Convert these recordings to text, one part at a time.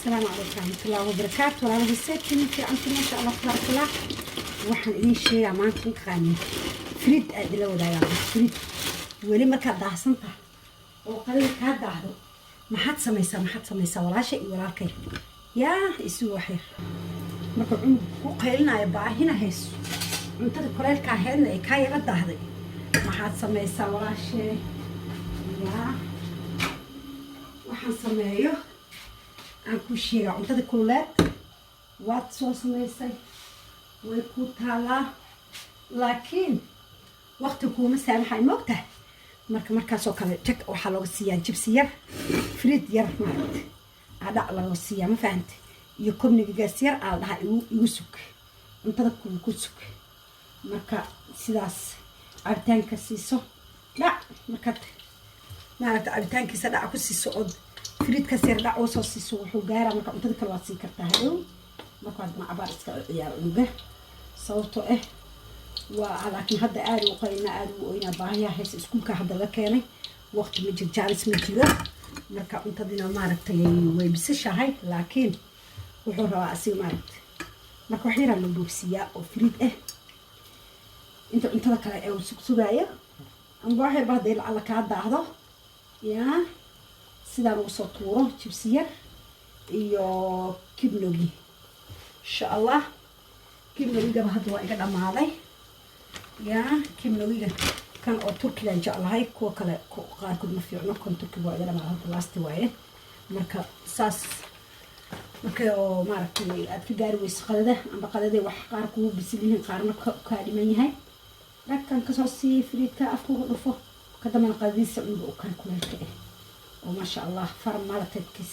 السلام عليكم ورحمة الله وبركاته. وأنا بسيتني في عندكم ما شاء الله تبارك الله. waxaan idin sheegaa maanta ninkaan frid aad ila wadaagaan frid weli markaad daahsanta oo qalin ka daahdo maxaad samaysaa walaasha iyo walaalkay yaa isu waxay marka ku qaylinayo baahina hayso cuntada koleelka heedna ay ka yara daahday maxaad samaysaa walaasha yaa waxaan sameeyo aan ku sheegaa cuntada kuleed waad soo samaysay way ku taalaa laakiin waqti kuma saamaxay moogtahay markaasoo kale jag waxaa looga siiyaa jibsi yar frid yar maaragtay adhac looga siiyaa ma fahantay iyo kobnigigaas yar aa dhaha igu sug cuntada ku sug marka sidaas cabitaanka siiso dhac markaad maaragta cabitaankiisa dhac ku siiso ood fridkaas yar dhac oo soo siiso wuxuu gaaraa marka cuntada kale waad sii kartaa hadow markaad macabaar iska ciyaar uga sababtoo waa laakiin hadda aad u qaynaa aad u oyna baahiya hees iskuulka hadda la keenay waqti ma jaaris ma jiro marka cuntadina maaragtay way bisashahay laakiin wuxuu rabaa asiga maaragtay marka wax yar la boogsiyaa oo frid inta cuntada kale ee sugaya amba waxay baahday la ka daahdo yaa sidaan ugu soo tuuro jibsi yar iyo kibnogi insha Allah kibnogiga hadda waa iga dhamaaday yaa kibnogiga kan oo turkiga jeclahay kuwa kale qaarkood ma fiicno kan turkiga waa iga dhamaaday last waaye marka saas marka oo maaragtay aad ka gaari weyso qadada amba qadada wax qaar ku bisiliin qaarna ka dhiman yahay laakiin ka soo sii fridka afku dhufo ka daman qadadiisa uu kan kuleelka oo ma sha Allah farmalatadkiis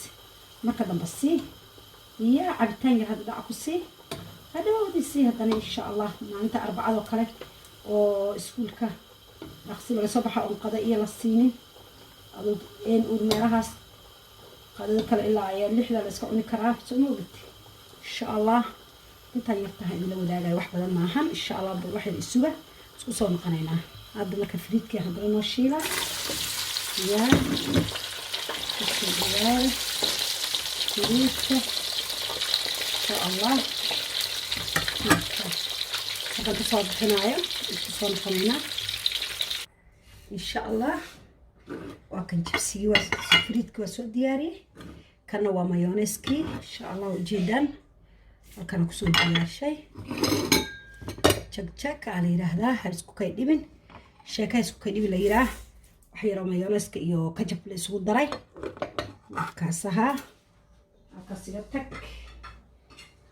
marka dambe sii يا عبتان هذا دعكسي هذا ودي سي هذا إن شاء الله ما أنت أربعة وكله أو سكولك أغسل ولا صباح أو قضائية للصيني أو إن أورميرهاس قضاء كلا إلا عيال لحظة لسكوني كراف سمو قلت إن شاء الله أنت يفتح إلى ولاجة واحد بدل معهم إن شاء الله بروح الأسبوع سكوسون قنينا هذا لك فريد كه هذا نوشيلا يا فريد إن شاء الله هذا تصاد حناية تصاد حنينا إن شاء الله وكان جبسي وفريدك وسود دياري كان هو مايونيزكي إن شاء الله جدا وكان كسود ديار شيء تشك على هذا هرسكو كيدبن شاكا هرسكو كيدبن ليراه وحيرا مايونيزكي يو كجب لسود دراي وكاسها وكاسيتك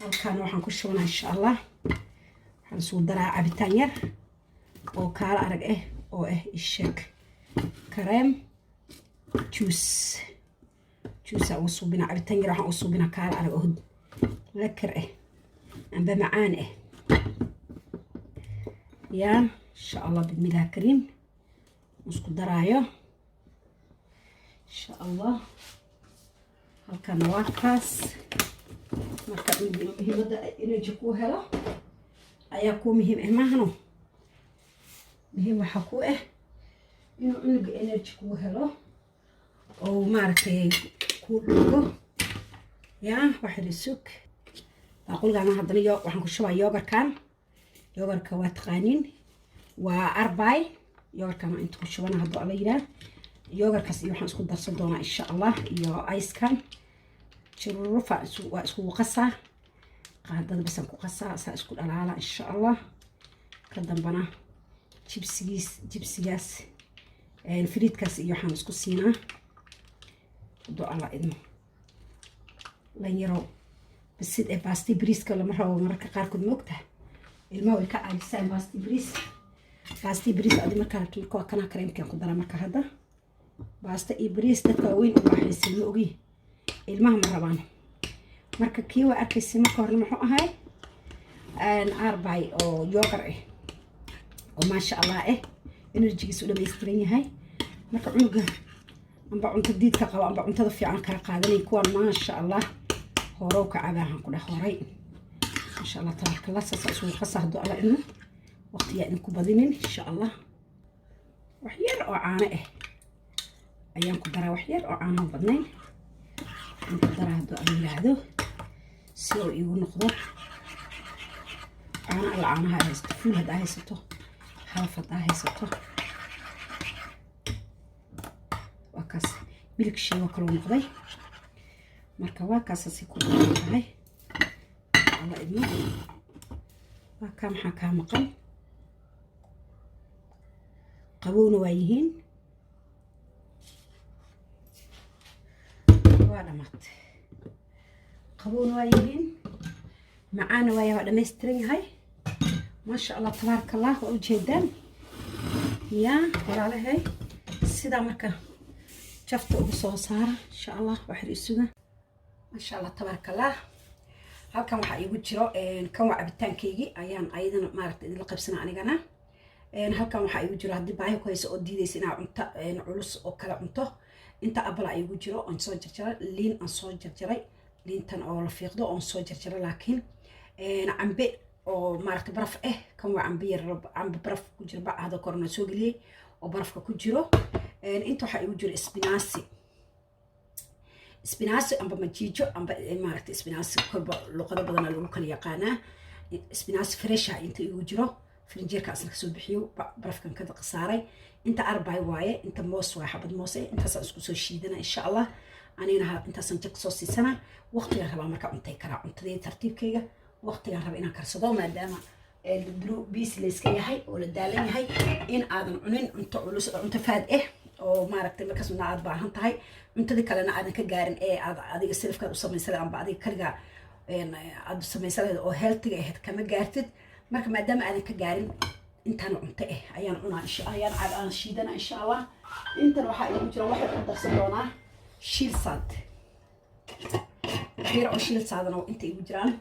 halkaan waxaan ku shubnaa insha Allah waxaan soo daraa cabitaan yar oo kaala arag oo isheeg kareem juice oo suubina cabitaan yar waxaan u suubina kaala arag oo lakar amba macaan ya insha Allah bismillah kareem isku daraayo insha Allah halkaan waa kaas marka muhiimada energy ku helo ayaa ku muhiim maahno muhiim waxa ku inuu energy ku helo oo maartay ku dhugo yaa waxa isuk aqulgana hadana waxaan ku shubaa yogurka waa taqaanin waa arbay yogurkana inta ku shubana hadda la yiraahdo yogurkaas iyo waxaan isku darsan doonaa insha Allah iyo ice cream شروفا اسكو قصة قاعدة بس انكو قصة اسكو دلاله ان شاء الله كدنبنا جيبسياس الفريدكاس iyo waxaan isku siinaa do alla idmo la yaro bas basti briska lama rabo marka qaar kood moogtahay ilmaha way ka caajisaan basti bris adi marka ko kana kareemka ku dara marka hada basta ibris dadka weyn u baxaysan ma ogi ilmaha ma rabaan marka kii waa arkaysi marka hore muxuu ahay arbay oo yogurt oo ma sha Allah energy-giisu dhameystiran yahay marka cunuga amba cunto diidka qaba amba cuntada fiican ka qaadanay kuwan ma sha Allah horow ka cagahan ku dhaxoray ma sha Allah tabaarakallah soo qasahdo alla inuu waqtiga idinku badinin insha Allah wax yar oo caano ayaan ku daraa wax yar oo caano badnayn inta daraado aan yiraahdo si oo igu noqdo caana caanaha haysto fuul hadaa haysato half hadaa haysato waa kaas milk shake oo kale noqday marka waa kaas si ku tahay alla idmo waa ka maxaa ka maqan qabowna waa yihiin waa dhamaad qabowna waa yihiin macaana waa dhammaystiran yahay maasha allah tabaaraka allah waa ujeedaan yaa walaalahay sidaa marka jafta ugu soo saara insha allah waxir isuga maasha allah tabaaraka allah halkan waxaa iigu jiro kan waa cabitaankaygii ayaan ayadana maaragtay idinla qaybsanaa anigana halkan waxaa iigu jiro haddii baahi ku hayso oo diidaysa inaa cunto culus oo kala cunto inta abala iigu jiro oon soo jarjaray liin aan soo jarjaray liintan oo la fiiqdo oon soo jarjaray laakiin cambe oo maaragtay baraf kan waa cambe yar cambe baraf ku jiro bacda korna soo geliyey oo barafka ku jiro inta waxaa iigu jiro isbinaasi amba majiijo amba maaragtay isbinaasi kolba luqado badan lagu kala yaqaanaa isbinaasi fresha inta iigu jiro فrinjeerka asna kasoo bixiyo barafkan ka qasaaray inta arbay waaye inta moos waa xabad moos intaas aan isku soo shiidana insha Allah anina intaas aan jag soo siisana waqtiga rabaa marka cuntay kara cuntadii tartiibkayga waqtiga rabaa inaan karsado maadaama blue bees leeska yahay oo la daalan yahay in aadan cunin cunto culus cunto faad oo maaragtay markaas aad baahan tahay cuntadii kalena aadan ka gaarin aad adiga selfkaad u sameysay amba adiga kaliga aad sameysay oo healthy ahayd kama gaartid marka maadaama aadan ka gaarin intaan cunto ayaan cunaa ayaan aan shiidana insha Allah intan waxa igu jira waxa ku darsan doonaa shiilsad beer oo shiilsadana inta igu jiraan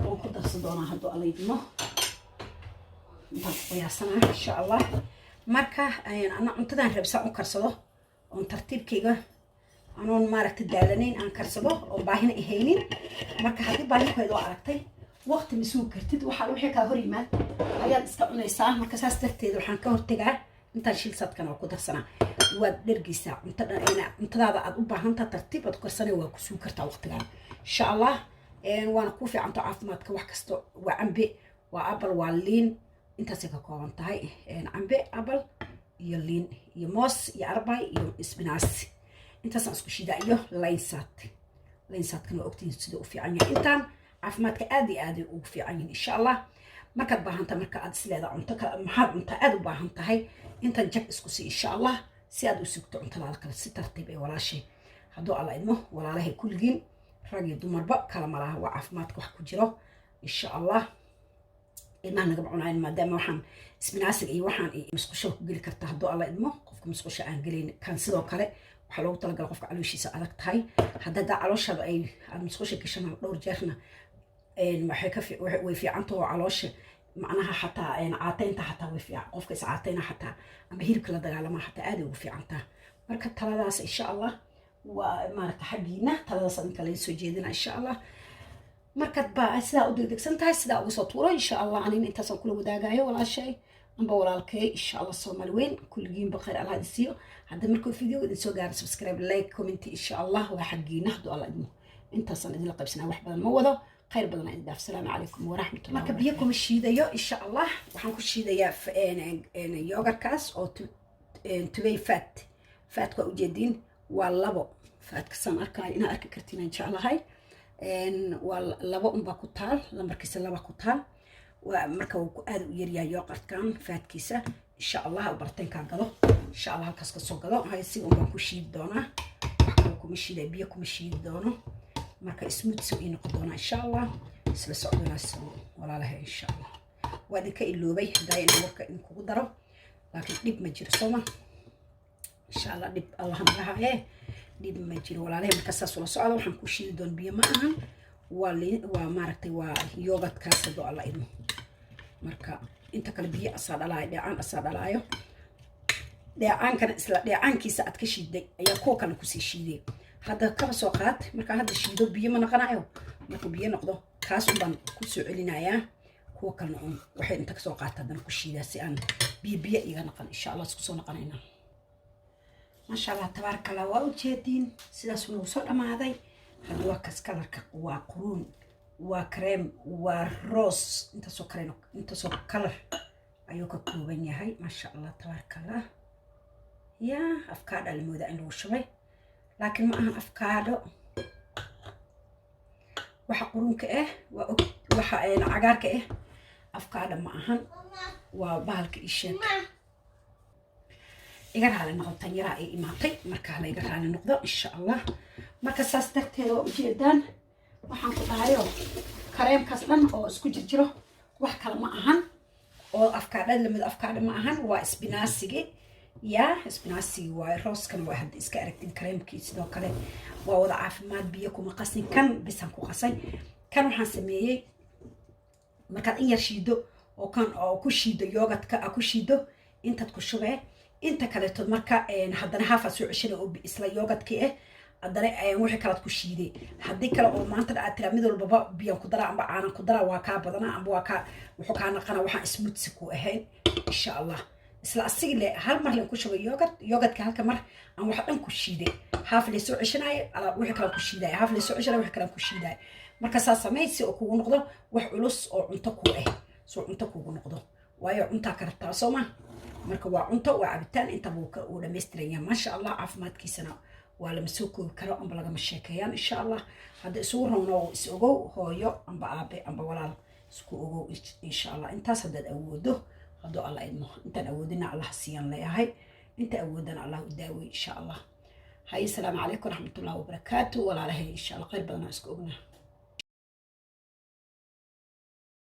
oo ku darsan doonaa haddii alla idmo qiyaasana insha Allah marka ana cuntadan rabsan u karsado oo tartiibkayga anoon maaragtay daalanayn aan karsado oo baahina ahaynin marka haddii baahina aragtay waqti masuul kartid waxa wixii ka hor yimaad ayaad iska cunaysaa marka saas darteed waxaan ka hortagaa intaan shiilsadkan oo ku darsanaa waad dhergeysaa cuntadaada aad u baahan tahay tartiib aad karsanay waa ku suu kartaa waqtigan insha Allah waana ku fiican caafimaadka wax kasto waa cambe waa apple waa liin intaas ka kooban tahay cambe apple iyo liin iyo moos iyo arbay iyo isbinaasi intaas aan isku shiidaa iyo laynsaadkan waa ogtiin sida u fiican yahay intaan caafimaadka aad iyo aad ugu fiican yihiin insha Allah markaad baahantahay marka aad isleedahay cunto kale maxaad cunto aad u baahan tahay intan jag isku sii insha Allah si aad u sugto cuntada kale si tartiib ah walaashay hadduu alla idmo walaalahay kulligiin rag iyo dumarba kala malaha waa caafimaadka wax ku jiro insha Allah inaan naga cunayn maadaama waxaan isbinaasiga iyo waxaan musqusho ku geli kartaa hadduu alla idmo qofka musqusho aan gelin kan sidoo kale waxaa loogu talagalay qofka calooshiisa adag tahay haddii calooshada ay aad musqusho gashan dhowr jeerna waxay way fiican tahay caloosha macnaha xataa caateynta xataa way fiican qofka is caateyna xataa ama hilibka la dagaalama xataa aad ugu fiican tahay marka taladaas insha Allah waa maaragtay xagiina taladaas inta la soo jeedina insha Allah markaad baa sidaa u degdegsan tahay sidaa ugu soo tuuro insha Allah anina intaas aan kula wadaagayo walaashay amba walaalkay insha Allah Soomaali weyn kulligiin baqayr Allah idisiyo hadda markuu video idin soo gaaro subscribe like comment insha Allah waa xagiina hadduu Allah idmo intaas aan idin la qaybsanaa wax badan ma wado خير بدنا ندافع السلام عليكم ورحمة الله مركب بيكم الشيدة إن شاء الله وحنكون شيدة يا يوغر كاس أو تبي فات كوجدين واللبو فات كسان أركان إنا أرك كرتين إن شاء الله هاي واللبو باكوتال لما كيس اللبو كوتال ومركب أدو يريا يوغر كان فات كيسة إن شاء الله البرتين كان قلو إن شاء الله هالكاس كسو قلو هاي السيء باكو شيد دونا وحنكم الشيدة بيكم الشيد دونا marka smooth soo in qodona insha Allah isla socdona walaalahay insha Allah wada ka iloobay daayina marka in kugu daro laakiin dib ma jiro sooma insha Allah dib Allah hanaha dib ma jiro walaalahay marka saas la socdo waxaan ku shiidi doon biyo ma ahan waa maaragtay waa yogurt kaas oo Allah idmo marka inta kale biyo asaa dhalaayo dheecaankana isla dheecaankiisa aad ka shiiday ayaa kuwa kale ku sii shiiday هذا كم سوقات مركا هذا الشيء ده بيه من قناعه مركا بيه نقضه كاس وبان كل سؤالنا يا هو كان واحد انت سوقات هذا كل شيء ده سيان بيه يجانا قن إن شاء الله سكسونا قنينا ما شاء الله تبارك الله وأوجدين سيدا سنو صار ما هذا هذا واكس كلر وقرون وكريم وروز انت سو كلر أيوك كوبين هاي ما شاء الله تبارك الله يا أفكار الموضة إنه شوي لكن معها أفكاره waxa qurunka waxa cagaarka afkaada ma ahan waa bahalka isheeg iga raali noqotan yaraa ay imaatay marka la iga raali noqdo insha Allah marka saas darteeda oo jeedaan waxaan ku dhahayo kareemkaas dhan oo isku jirjiro wax kale ma ahan oo afkaada lamid afkaada ma ahan waa isbinaasigi يا اسبناسي وروس كان واحد اسكا اركتين كريمكي sidoo kale waa wada caafimaad biyo kuma qasin kan bisan ku qasay kan waxaan sameeyay marka in yar shiido oo kan oo ku shiido yogurtka ku shiido inta ku shubay inta kale to marka hadana hafa soo cishina oo isla yogurtka hadana wixii kala ku shiiday hadii kale oo maanta aad tira mid walba biyo ku dara amba aan ku dara waa ka badana amba waa ka wuxuu ka naqana waxaan smoothie ku ahayn insha Allah isla asigle hal mar la ku shubay yogurtka halka mar aan wax dhan ku shiiday haaf la soo cishanay ala wixii kala ku shiiday haaf la soo cishanay wixii kala ku shiiday marka saa sameeysi oo kugu noqdo wax culus oo cunto ku soo cunto kugu noqdo waayo cunta kartaa Soomaa marka waa cunto waa cabitaan inta buu ka u dhameystiraya ma sha Allah caafimaadkiisana waa la masoo koobi karo amba laga sheekeeyaan insha Allah hada isugu roono isugu hooyo amba aabe amba walaal isku ogo insha Allah intaas hadad awoodo هذا الله إنه أنت أودنا الله سيان لي هاي أنت أودنا الله داوي إن شاء الله هاي السلام عليكم ورحمة الله وبركاته ولا عليه إن شاء الله خير بدنا أسكوبنا